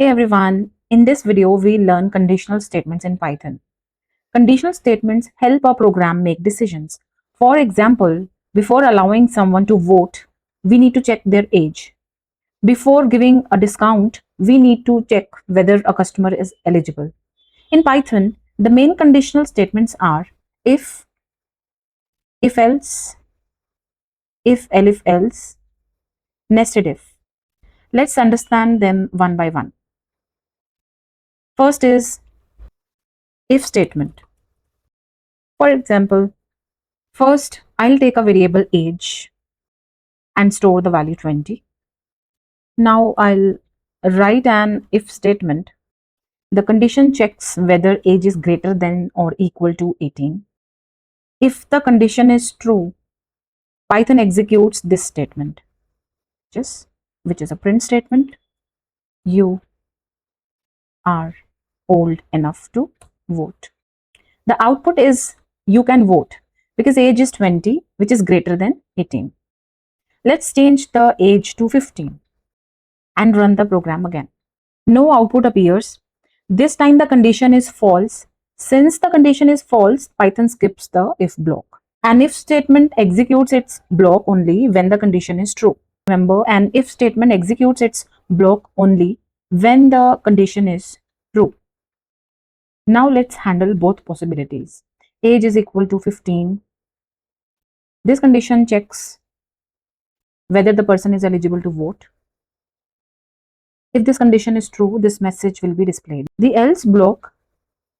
Hey everyone, in this video we learn conditional statements in Python. Conditional statements help a program make decisions. For example, before allowing someone to vote, we need to check their age. Before giving a discount, we need to check whether a customer is eligible. In Python, the main conditional statements are if-else, if-elif-else, nested if. Let's understand them one by one. First is if statement. For example, first, I'll take a variable age and store the value 20. Now I'll write an if statement. The condition checks whether age is greater than or equal to 18. If the condition is true, Python executes this statement, which is a print statement. You are old enough to vote. The output is you can vote because age is 20, which is greater than 18. Let's change the age to 15 and run the program again. No output appears. This time the condition is false. Since the condition is false, Python skips the if block. An if statement executes its block only when the condition is true. Remember, an if statement executes its block only when the condition is true. Now let's handle both possibilities. Age is equal to 15. This condition checks whether the person is eligible to vote. If this condition is true, this message will be displayed. The else block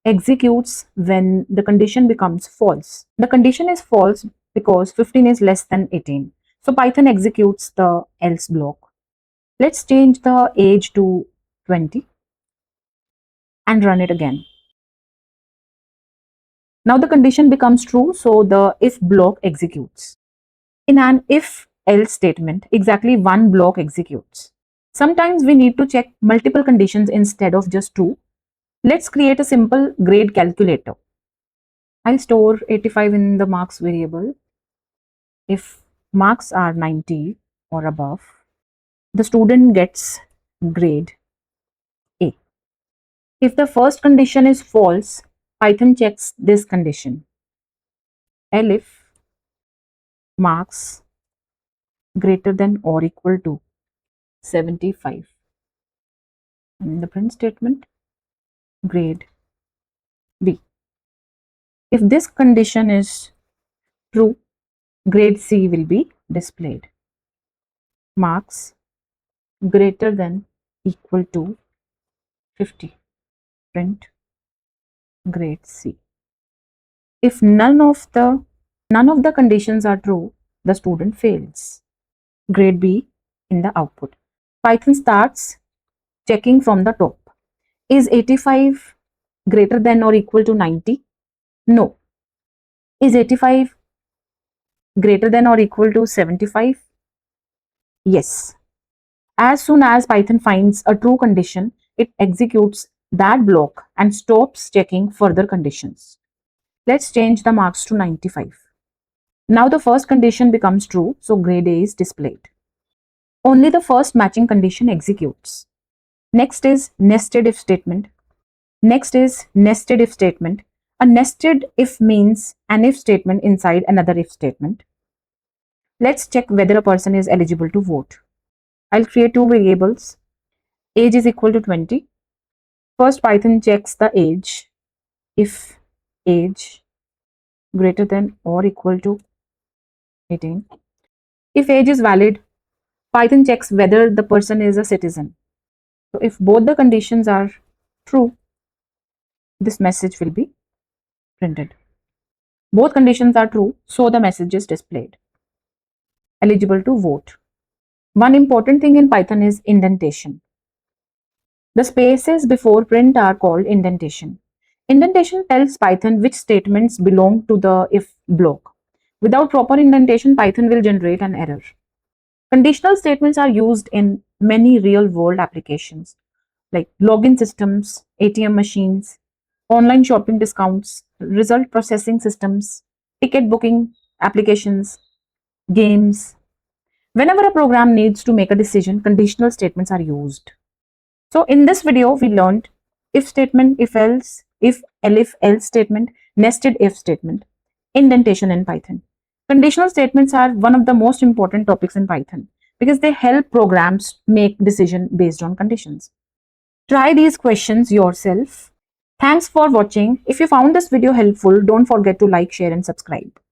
executes when the condition becomes false. The condition is false because 15 is less than 18. So Python executes the else block. Let's change the age to 20 and run it again. Now the condition becomes true, so the if block executes. In an if-else statement, exactly one block executes. Sometimes we need to check multiple conditions instead of just two. Let's create a simple grade calculator. I'll store 85 in the marks variable. If marks are 90 or above, the student gets grade A. If the first condition is false, Python checks this condition. elif marks greater than or equal to 75. In the print statement, grade B. If this condition is true, grade C will be displayed. Marks greater than equal to 50. Print grade C. If none of the conditions are true, the student fails. Grade B in the output. Python starts checking from the top. Is 85 greater than or equal to 90? No. Is 85 greater than or equal to 75? Yes. As soon as Python finds a true condition, it executes that block and stops checking further conditions. Let's change the marks to 95. Now the first condition becomes true, so grade A is displayed. Only the first matching condition executes. Next is nested if statement. A nested if means an if statement inside another if statement. Let's check whether a person is eligible to vote. I'll create two variables. Age is equal to 20. First, Python checks the age. If age greater than or equal to 18. If age is valid, Python checks whether the person is a citizen. So if both the conditions are true, this message will be printed. Both conditions are true, so the message is displayed. Eligible to vote. One important thing in Python is indentation. The spaces before print are called indentation. Indentation tells Python which statements belong to the if block. Without proper indentation, Python will generate an error. Conditional statements are used in many real-world applications like login systems, ATM machines, online shopping discounts, result processing systems, ticket booking applications, games. Whenever a program needs to make a decision, conditional statements are used. So in this video, we learned if statement, if else, if-elif-else statement, nested if statement, indentation in Python. Conditional statements are one of the most important topics in Python because they help programs make decisions based on conditions. Try these questions yourself. Thanks for watching. If you found this video helpful, don't forget to like, share, and subscribe.